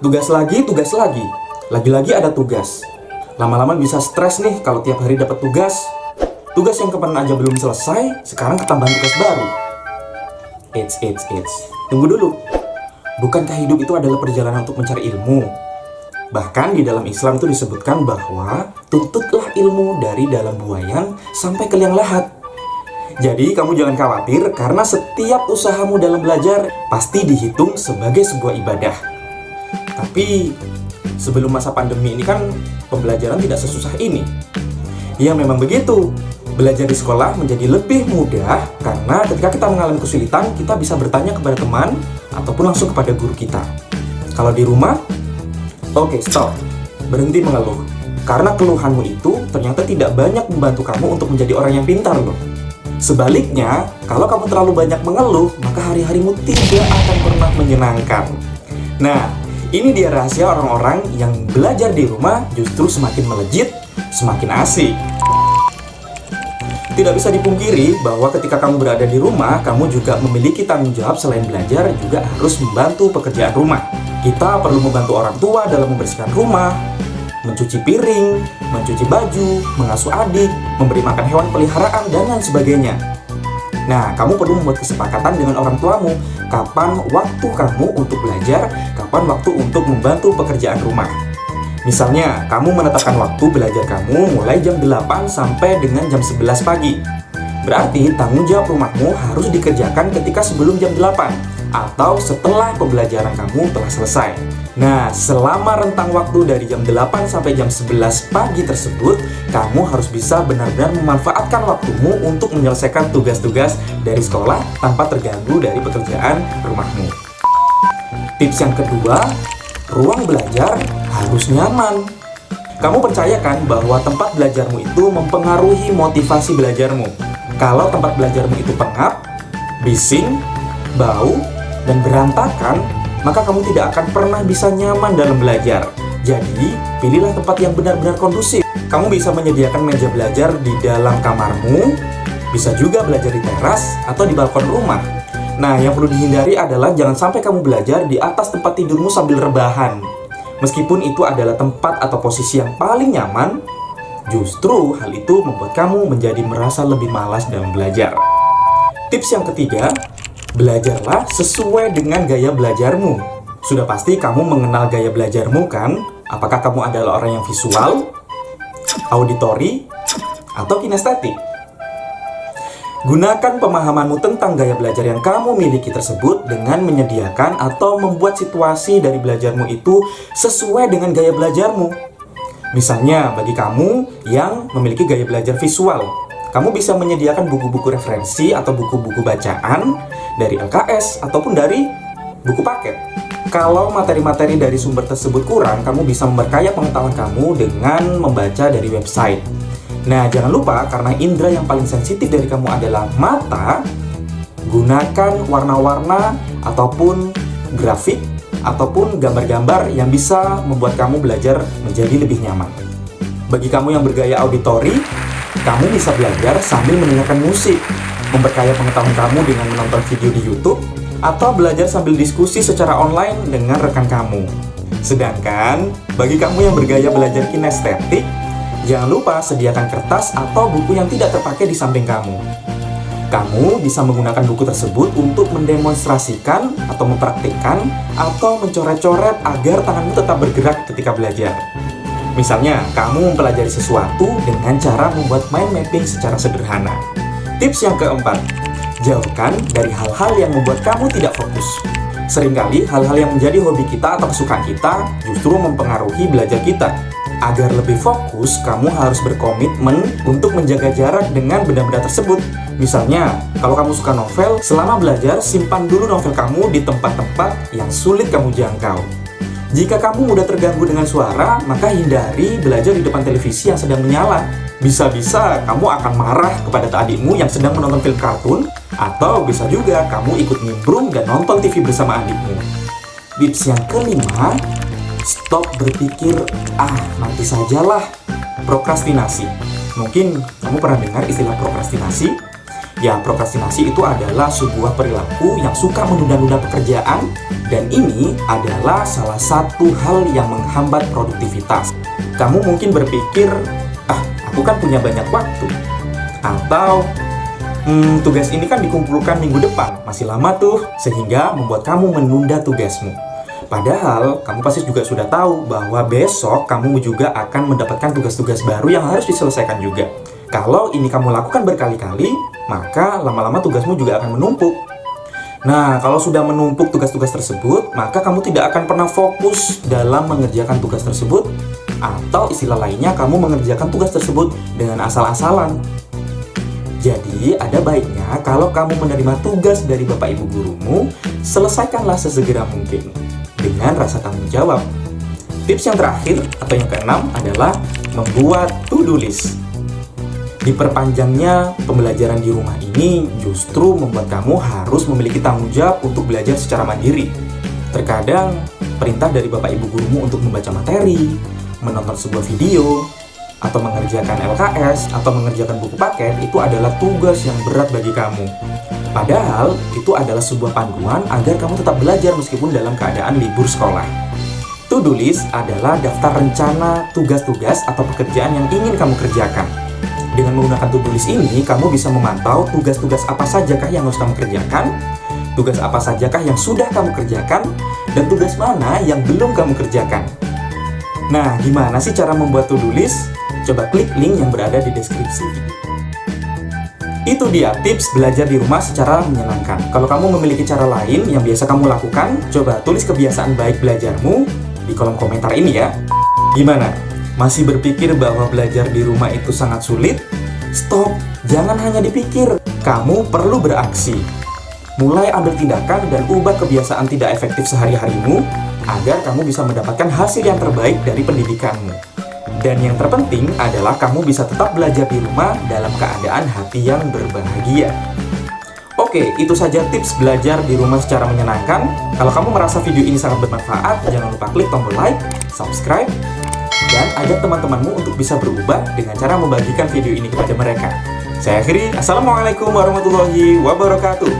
Tugas lagi, tugas lagi. Lagi-lagi ada tugas. Lama-lama bisa stres nih kalau tiap hari dapat tugas. Tugas yang kemarin aja belum selesai, sekarang ketambahan tugas baru. Eits. Tunggu dulu. Bukankah hidup itu adalah perjalanan untuk mencari ilmu? Bahkan di dalam Islam itu disebutkan bahwa tuntutlah ilmu dari dalam buayan sampai ke liang lahat. Jadi kamu jangan khawatir karena setiap usahamu dalam belajar pasti dihitung sebagai sebuah ibadah. Tapi sebelum masa pandemi ini kan pembelajaran tidak sesusah ini. Ya memang begitu. Belajar di sekolah menjadi lebih mudah karena ketika kita mengalami kesulitan kita bisa bertanya kepada teman ataupun langsung kepada guru kita. Kalau di rumah, oke, stop. Berhenti mengeluh. Karena keluhanmu itu ternyata tidak banyak membantu kamu untuk menjadi orang yang pintar loh. Sebaliknya, kalau kamu terlalu banyak mengeluh, maka hari-harimu tidak akan pernah menyenangkan. Nah, ini dia rahasia orang-orang yang belajar di rumah justru semakin melejit, semakin asik. Tidak bisa dipungkiri bahwa ketika kamu berada di rumah, kamu juga memiliki tanggung jawab selain belajar, juga harus membantu pekerjaan rumah. Kita perlu membantu orang tua dalam membersihkan rumah, mencuci piring, mencuci baju, mengasuh adik, memberi makan hewan peliharaan, dan lain sebagainya. Nah, kamu perlu membuat kesepakatan dengan orang tuamu, kapan waktu kamu untuk belajar, kapan waktu untuk membantu pekerjaan rumah. Misalnya, kamu menetapkan waktu belajar kamu mulai jam 8 sampai dengan jam 11 pagi. Berarti tanggung jawab rumahmu harus dikerjakan ketika sebelum jam 8 atau setelah pembelajaran kamu telah selesai. Nah, selama rentang waktu dari jam 8 sampai jam 11 pagi tersebut, kamu harus bisa benar-benar memanfaatkan waktumu untuk menyelesaikan tugas-tugas dari sekolah tanpa terganggu dari pekerjaan rumahmu. Tips yang kedua, ruang belajar harus nyaman. Kamu percayakan bahwa tempat belajarmu itu mempengaruhi motivasi belajarmu. Kalau tempat belajarmu itu pengap, bising, bau, dan berantakan, maka kamu tidak akan pernah bisa nyaman dalam belajar. Jadi, pilihlah tempat yang benar-benar kondusif. Kamu bisa menyediakan meja belajar di dalam kamarmu, bisa juga belajar di teras atau di balkon rumah. Nah, yang perlu dihindari adalah jangan sampai kamu belajar di atas tempat tidurmu sambil rebahan. Meskipun itu adalah tempat atau posisi yang paling nyaman, justru hal itu membuat kamu menjadi merasa lebih malas dalam belajar. Tips yang ketiga, belajarlah sesuai dengan gaya belajarmu. Sudah pasti kamu mengenal gaya belajarmu kan? Apakah kamu adalah orang yang visual, auditori, atau kinestetik? Gunakan pemahamanmu tentang gaya belajar yang kamu miliki tersebut dengan menyediakan atau membuat situasi dari belajarmu itu sesuai dengan gaya belajarmu. Misalnya, bagi kamu yang memiliki gaya belajar visual, kamu bisa menyediakan buku-buku referensi atau buku-buku bacaan dari LKS ataupun dari buku paket. Kalau materi-materi dari sumber tersebut kurang, kamu bisa memperkaya pengetahuan kamu dengan membaca dari website. Nah, jangan lupa karena indera yang paling sensitif dari kamu adalah mata, gunakan warna-warna ataupun grafik ataupun gambar-gambar yang bisa membuat kamu belajar menjadi lebih nyaman. Bagi kamu yang bergaya auditori, kamu bisa belajar sambil mendengarkan musik, memperkaya pengetahuan kamu dengan menonton video di YouTube, atau belajar sambil diskusi secara online dengan rekan kamu. Sedangkan, bagi kamu yang bergaya belajar kinestetik, jangan lupa sediakan kertas atau buku yang tidak terpakai di samping kamu. Kamu bisa menggunakan buku tersebut untuk mendemonstrasikan atau mempraktikkan atau mencoret-coret agar tanganmu tetap bergerak ketika belajar. Misalnya, kamu mempelajari sesuatu dengan cara membuat mind mapping secara sederhana. Tips yang keempat, jauhkan dari hal-hal yang membuat kamu tidak fokus. Seringkali hal-hal yang menjadi hobi kita atau kesukaan kita justru mempengaruhi belajar kita. Agar lebih fokus, kamu harus berkomitmen untuk menjaga jarak dengan benda-benda tersebut. Misalnya, kalau kamu suka novel, selama belajar, simpan dulu novel kamu di tempat-tempat yang sulit kamu jangkau. Jika kamu mudah terganggu dengan suara, maka hindari belajar di depan televisi yang sedang menyala. Bisa-bisa kamu akan marah kepada adikmu yang sedang menonton film kartun, atau bisa juga kamu ikut nimbrung dan nonton TV bersama adikmu. Tips yang kelima, stop berpikir, nanti sajalah. Prokrastinasi. Mungkin kamu pernah dengar istilah prokrastinasi, Ya, prokrastinasi itu adalah sebuah perilaku yang suka menunda-nunda pekerjaan, dan ini adalah salah satu hal yang menghambat produktivitas. Kamu mungkin berpikir, aku kan punya banyak waktu. Atau, tugas ini kan dikumpulkan minggu depan, masih lama tuh, sehingga membuat kamu menunda tugasmu. Padahal, kamu pasti juga sudah tahu bahwa besok kamu juga akan mendapatkan tugas-tugas baru yang harus diselesaikan juga. Kalau ini kamu lakukan berkali-kali, maka lama-lama tugasmu juga akan menumpuk. Nah, kalau sudah menumpuk tugas-tugas tersebut, maka kamu tidak akan pernah fokus dalam mengerjakan tugas tersebut, atau istilah lainnya, kamu mengerjakan tugas tersebut dengan asal-asalan. Jadi, ada baiknya kalau kamu menerima tugas dari Bapak Ibu gurumu, selesaikanlah sesegera mungkin dengan rasa tanggung jawab. Tips yang terakhir atau yang keenam adalah membuat to-do list. Diperpanjangnya pembelajaran di rumah ini justru membuat kamu harus memiliki tanggung jawab untuk belajar secara mandiri. Terkadang, perintah dari Bapak Ibu gurumu untuk membaca materi, menonton sebuah video, atau mengerjakan LKS, atau mengerjakan buku paket, itu adalah tugas yang berat bagi kamu. Padahal, itu adalah sebuah panduan agar kamu tetap belajar meskipun dalam keadaan libur sekolah. To-do list adalah daftar rencana tugas-tugas atau pekerjaan yang ingin kamu kerjakan. Dengan menggunakan to-do list ini, kamu bisa memantau tugas-tugas apa sajakah yang harus kamu kerjakan, tugas apa sajakah yang sudah kamu kerjakan, dan tugas mana yang belum kamu kerjakan. Nah, gimana sih cara membuat to-do list? Coba klik link yang berada di deskripsi. Itu dia tips belajar di rumah secara menyenangkan. Kalau kamu memiliki cara lain yang biasa kamu lakukan, coba tulis kebiasaan baik belajarmu di kolom komentar ini ya. Gimana? Masih berpikir bahwa belajar di rumah itu sangat sulit? Stop, jangan hanya dipikir. Kamu perlu beraksi. Mulai ambil tindakan dan ubah kebiasaan tidak efektif sehari-harimu agar kamu bisa mendapatkan hasil yang terbaik dari pendidikanmu. Dan yang terpenting adalah kamu bisa tetap belajar di rumah dalam keadaan hati yang berbahagia. Oke, itu saja tips belajar di rumah secara menyenangkan. Kalau kamu merasa video ini sangat bermanfaat, jangan lupa klik tombol like, subscribe, dan ajak teman-temanmu untuk bisa berubah dengan cara membagikan video ini kepada mereka. Saya akhiri, Assalamualaikum warahmatullahi wabarakatuh.